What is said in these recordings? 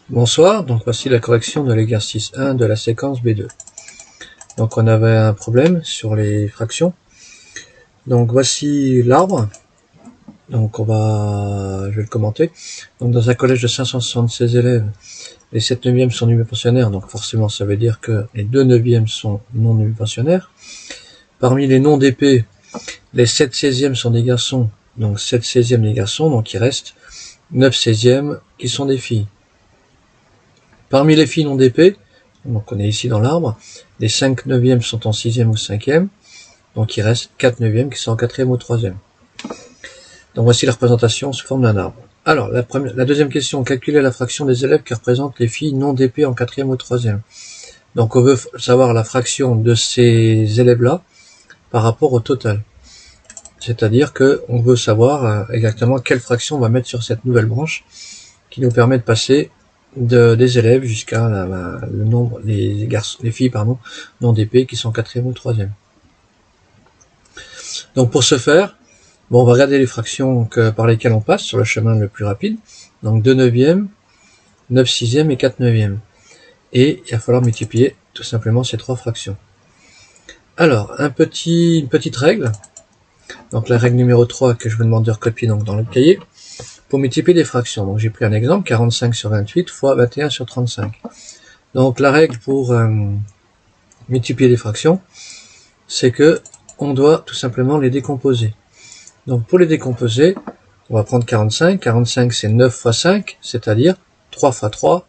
Bonsoir, donc voici la correction de l'exercice 1 de la séquence B2. Donc on avait un problème sur les fractions. Donc voici l'arbre. Donc je vais le commenter. Donc dans un collège de 576 élèves, les 7 neuvièmes sont numéropensionnaires, donc forcément ça veut dire que les 2 neuvièmes sont non numéropensionnaires. Parmi les non d'épée, les 7 16e sont des garçons, donc 7 16e des garçons, donc il reste 9 16e qui sont des filles. Parmi les filles non d'épée, donc on est ici dans l'arbre, les 5 neuvièmes sont en 6e ou 5e, donc il reste 4 neuvièmes qui sont en 4e ou 3e. Donc voici la représentation sous forme d'un arbre. Alors, la deuxième question, calculer la fraction des élèves qui représentent les filles non d'épée en 4e ou 3e. Donc on veut savoir la fraction de ces élèves-là par rapport au total. C'est-à-dire qu'on veut savoir exactement quelle fraction on va mettre sur cette nouvelle branche qui nous permet de passer des élèves jusqu'à le nombre, les filles non d'épée qui sont 4e ou 3e. Donc pour ce faire, on va regarder les fractions par lesquelles on passe sur le chemin le plus rapide. Donc 2 neuvièmes, 9 sixièmes et 4 neuvièmes. Et il va falloir multiplier tout simplement ces trois fractions. Alors, une petite règle. Donc la règle numéro 3 que je vous demande de recopier donc, dans le cahier. Pour multiplier des fractions. Donc j'ai pris un exemple, 45 sur 28 fois 21 sur 35. Donc la règle pour multiplier des fractions, c'est que on doit tout simplement les décomposer. Donc pour les décomposer, on va prendre 45. 45 c'est 9 fois 5, c'est-à-dire 3 fois 3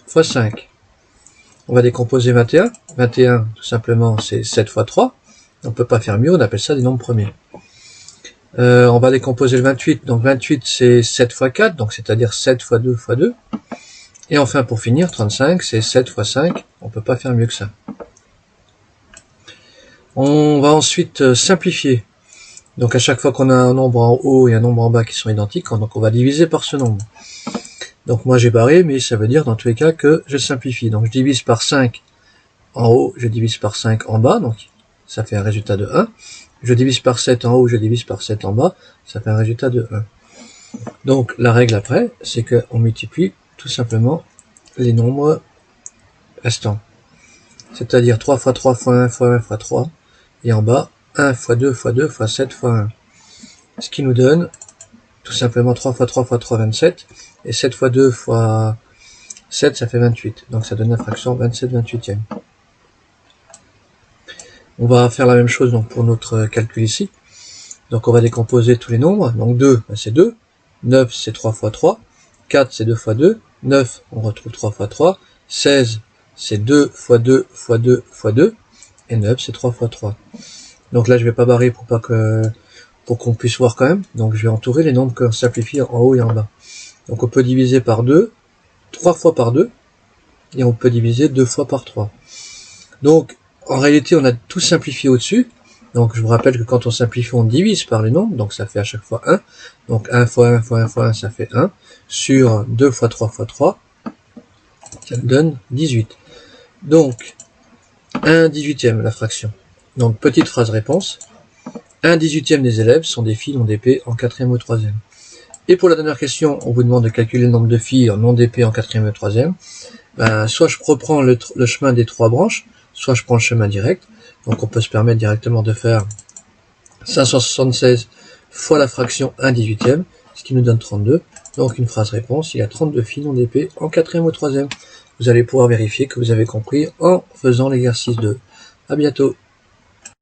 fois 5. On va décomposer 21. 21 tout simplement c'est 7 fois 3. On ne peut pas faire mieux, on appelle ça des nombres premiers. On va décomposer le 28, donc 28 c'est 7 fois 4, donc c'est-à-dire 7 fois 2 fois 2. Et enfin pour finir, 35 c'est 7 fois 5, on ne peut pas faire mieux que ça. On va ensuite simplifier. Donc à chaque fois qu'on a un nombre en haut et un nombre en bas qui sont identiques, donc on va diviser par ce nombre. Donc moi j'ai barré, mais ça veut dire dans tous les cas que je simplifie. Donc je divise par 5 en haut, je divise par 5 en bas, donc ça fait un résultat de 1. Je divise par 7 en haut, je divise par 7 en bas, ça fait un résultat de 1. Donc la règle après, c'est qu'on multiplie tout simplement les nombres restants. C'est-à-dire 3 fois 3 fois 1 fois 1 fois 3, et en bas, 1 fois 2 fois 2 fois 7 fois 1. Ce qui nous donne tout simplement 3 fois 3 fois 3, 27, et 7 fois 2 fois 7, ça fait 28. Donc ça donne la fraction 27 28e. On va faire la même chose donc pour notre calcul ici. Donc on va décomposer tous les nombres. Donc 2, c'est 2. 9, c'est 3 fois 3. 4, c'est 2 fois 2. 9, on retrouve 3 fois 3. 16, c'est 2 fois 2 fois 2 fois 2. Et 9, c'est 3 fois 3. Donc là, je vais pas barrer pour qu'on puisse voir quand même. Donc je vais entourer les nombres qu'on simplifie en haut et en bas. Donc on peut diviser par 2, 3 fois par 2. Et on peut diviser 2 fois par 3. Donc, en réalité, on a tout simplifié au-dessus. Donc, je vous rappelle que quand on simplifie, on divise par les nombres. Donc, ça fait à chaque fois 1. Donc, 1 fois 1 fois 1 fois 1, ça fait 1. Sur 2 fois 3 fois 3, ça nous donne 18. Donc, 1 18e, la fraction. Donc, petite phrase réponse. 1 18e des élèves sont des filles non d'épée en 4e ou 3e. Et pour la dernière question, on vous demande de calculer le nombre de filles non d'épée en 4e ou 3e. Soit je reprends le chemin des trois branches, soit je prends le chemin direct. Donc on peut se permettre directement de faire 576 fois la fraction 1 18e, ce qui nous donne 32. Donc une phrase réponse, il y a 32 filles non d'épée en 4e ou 3e. Vous allez pouvoir vérifier que vous avez compris en faisant l'exercice 2. À bientôt.